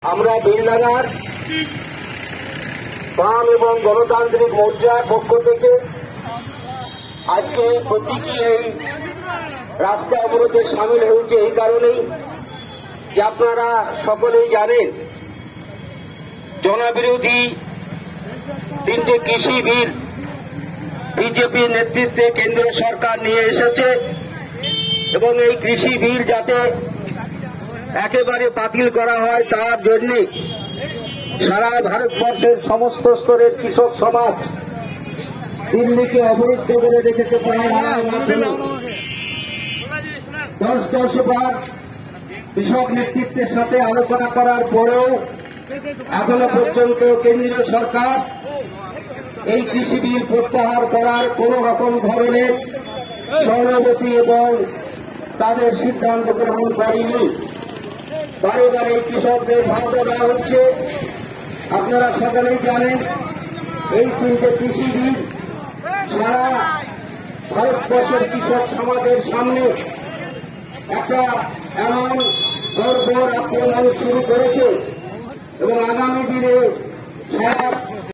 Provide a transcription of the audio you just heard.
আমরা বেলডাঙ্গার বাম এবং গণতান্ত্রিক মোর্চার পক্ষ থেকে আজকে প্রতীকী এই রাস্তা অবরোধে সামিল হয়েছে এই কারণেই যে আপনারা সকলেই জানেন জনবিরোধী তিনটে কৃষি বিল বিজেপির নেতৃত্বে কেন্দ্র সরকার নিয়ে এসেছে এবং এই কৃষি বিল যাতে একেবারে বাতিল করা হয় তার জন্য সারা ভারতবর্ষের সমস্ত স্তরের কৃষক সমাজ দিল্লিকে অবরুদ্ধ করে রেখেছে। 10 বার কৃষক নেতৃত্বের সাথে আলোচনা করার পরেও এখনো পর্যন্ত কেন্দ্রীয় সরকার এই কৃষি বিল প্রত্যাহার করার কোন রকম ধরনের সহানুভূতি এবং তাদের সিদ্ধান্ত গ্রহণ করেনি। বারে বারে কৃষকদের ভাবনা দেওয়া হচ্ছে। আপনারা সকলেই জানেন এই তিনটে কৃষি বিল সারা ভারতবর্ষের কৃষক সমাজের সামনে একটা এমন গর্ব আক্রমণ শুরু করেছে এবং আগামী দিনে